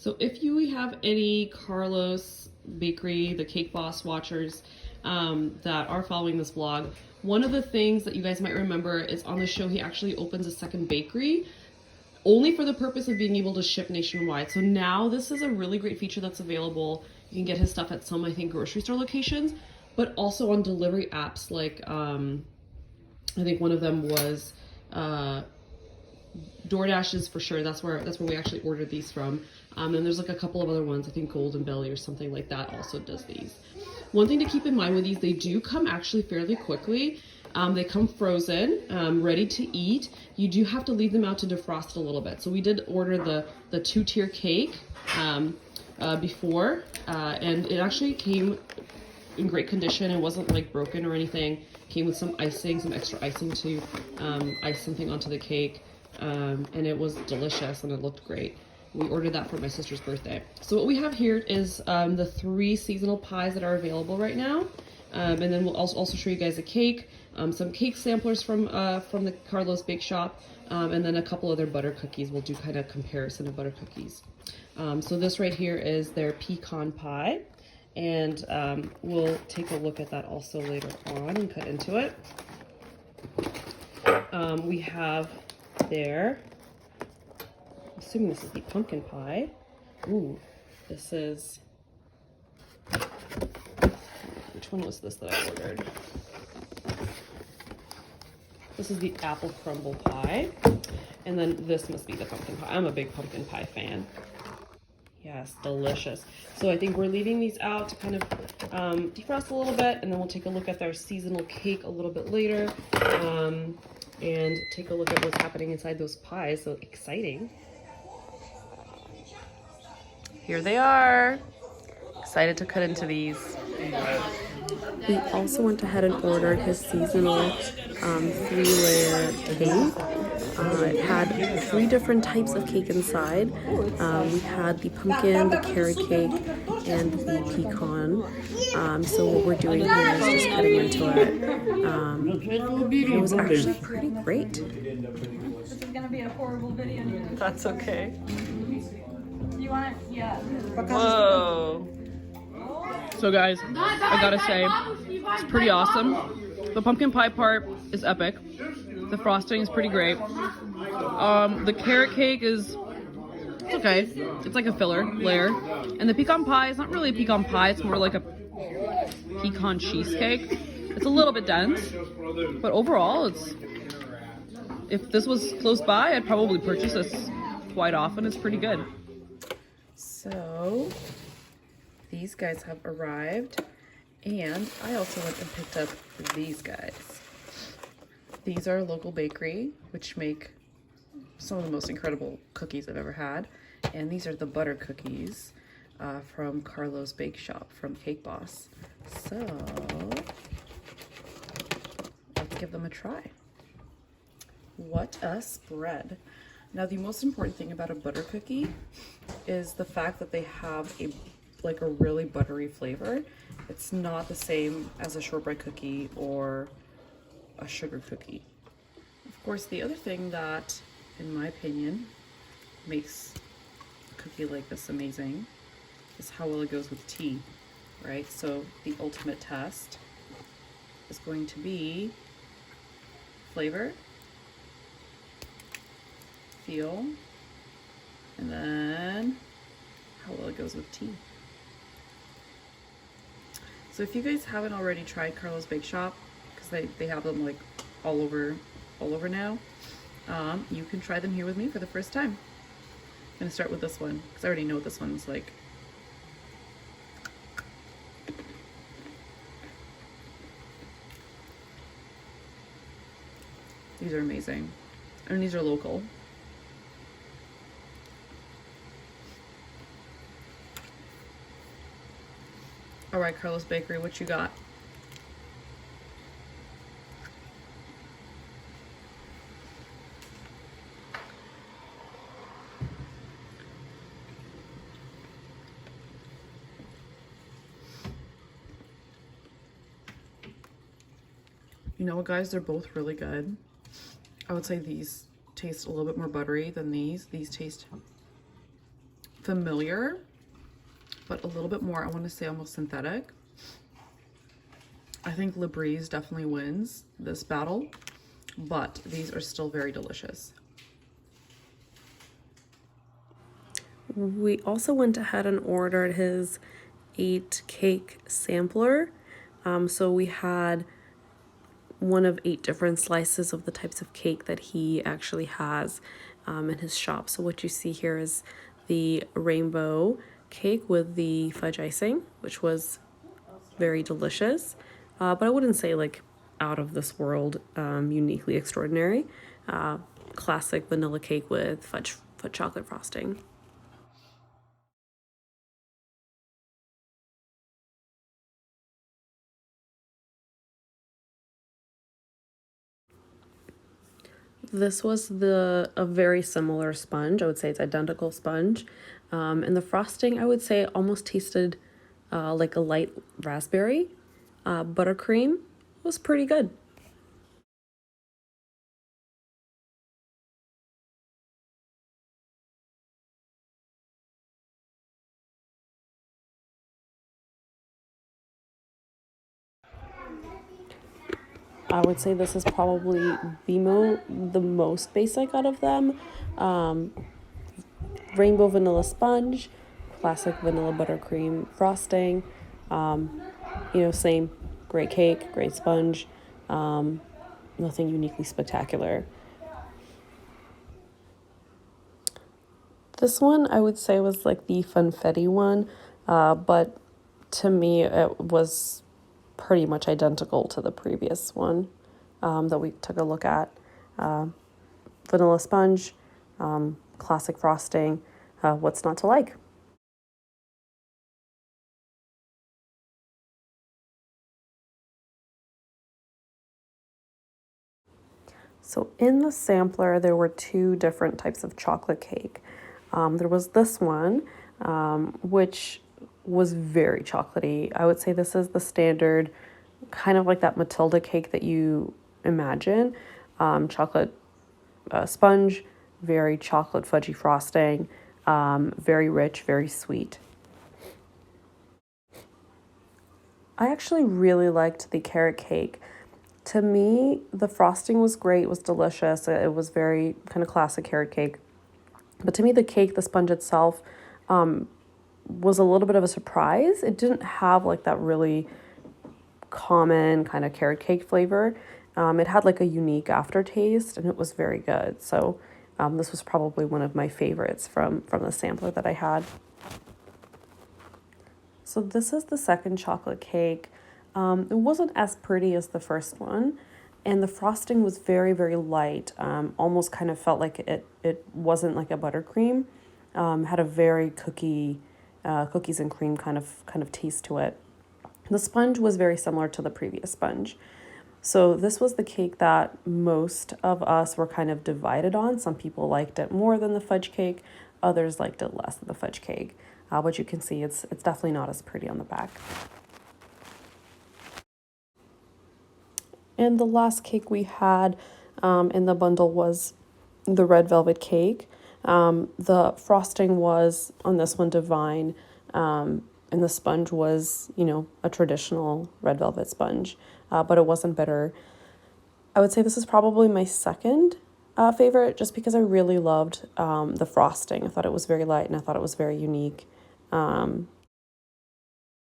So if you have any Carlos Bakery, the Cake Boss watchers that are following this vlog, one of the things that you guys might remember is on the show he actually opens a second bakery only for the purpose of being able to ship nationwide. So now this is a really great feature that's available. You can get his stuff at some, I think, grocery store locations, but also on delivery apps like I think one of them was DoorDash is for sure. That's where we actually ordered these from. And there's like a couple of other ones. I think Golden Belly or something like that also does these. One thing to keep in mind with these, they do come actually fairly quickly. They come frozen, ready to eat. You do have to leave them out to defrost a little bit. So we did order the 2-tier cake before, and it actually came in great condition. It wasn't like broken or anything. Came with some icing, some extra icing to ice something onto the cake. And it was delicious and it looked great. We ordered that for my sister's birthday. So what we have here is the 3 seasonal pies that are available right now. And then we'll also show you guys a cake, some cake samplers from the Carlos Bake Shop, and then a couple other butter cookies. We'll do kind of comparison of butter cookies. So this right here is their pecan pie, and we'll take a look at that also later on and cut into it. We have their, assuming this is the pumpkin pie. Ooh, this is, which one was this that I ordered? This is the apple crumble pie. And then this must be the pumpkin pie. I'm a big pumpkin pie fan. Yes, delicious. So I think we're leaving these out to kind of defrost a little bit, and then we'll take a look at their seasonal cake a little bit later. And take a look at what's happening inside those pies. So exciting. Here they are. Excited to cut into these. We also went ahead and ordered his seasonal 3-layer cake. It had 3 different types of cake inside. We had the pumpkin, the carrot cake, and the pecan. So what we're doing here is just cutting into it. It was actually pretty great. This is gonna be a horrible video. That's okay. You want it? Yeah. Whoa. So guys, I gotta say, it's pretty awesome. The pumpkin pie part is epic. The frosting is pretty great. The carrot cake is, it's okay. It's like a filler layer. And the pecan pie is not really a pecan pie. It's more like a pecan cheesecake. It's a little bit dense, but overall, if this was close by, I'd probably purchase this quite often. It's pretty good. So these guys have arrived, and I also went and picked up these guys. These are a local bakery, which make some of the most incredible cookies I've ever had. And these are the butter cookies from Carlos Bake Shop from Cake Boss. So let's give them a try. What a spread. Now the most important thing about a butter cookie is the fact that they have a really buttery flavor. It's not the same as a shortbread cookie or a sugar cookie. Of course, the other thing that, in my opinion, makes a cookie like this amazing is how well it goes with tea, right? So the ultimate test is going to be flavor, feel, and then how well it goes with tea. So if you guys haven't already tried Carlos Bake Shop, because they have them like all over now, you can try them here with me for the first time. I'm gonna start with this one because I already know what this one's like. These are amazing. I mean, these are local. All right, Carlos Bakery, what you got? You know what, guys? They're both really good. I would say these taste a little bit more buttery than these. These taste familiar, but a little bit more, I want to say almost synthetic. I think Labreeze definitely wins this battle, but these are still very delicious. We also went ahead and ordered his 8 cake sampler. So we had one of 8 different slices of the types of cake that he actually has in his shop. So what you see here is the rainbow cake with the fudge icing, which was very delicious. But I wouldn't say like out of this world, uniquely extraordinary. Classic vanilla cake with fudge chocolate frosting. This was a very similar sponge. I would say it's identical sponge. And the frosting, I would say, almost tasted like a light raspberry. Buttercream was pretty good. I would say this is probably the most basic out of them. Rainbow vanilla sponge, classic vanilla buttercream frosting. Same, great cake, great sponge. Nothing uniquely spectacular. This one I would say was like the funfetti one, but to me it was pretty much identical to the previous one that we took a look at. Vanilla sponge, classic frosting, what's not to like? So in the sampler, there were 2 different types of chocolate cake. There was this one, which was very chocolatey. I would say this is the standard, kind of like that Matilda cake that you imagine. Chocolate sponge, very chocolate fudgy frosting, very rich, very sweet. I actually really liked the carrot cake. To me, the frosting was great, it was delicious. It was very kind of classic carrot cake. But to me, the cake, the sponge itself, was a little bit of a surprise. It didn't have like that really common kind of carrot cake flavor. It had like a unique aftertaste, and it was very good. So this was probably one of my favorites from the sampler that I had. So this is the second chocolate cake. It wasn't as pretty as the first one, and the frosting was very, very light. Almost kind of felt like it wasn't like a buttercream. Had a very cookies and cream kind of taste to it. The sponge was very similar to the previous sponge. So this was the cake that most of us were kind of divided on. Some people liked it more than the fudge cake. Others liked it less than the fudge cake. But you can see it's definitely not as pretty on the back. And the last cake we had in the bundle was the red velvet cake. The frosting was on this one divine, and the sponge was, a traditional red velvet sponge, but it wasn't bitter. I would say this is probably my second favorite, just because I really loved the frosting. I thought it was very light and I thought it was very unique.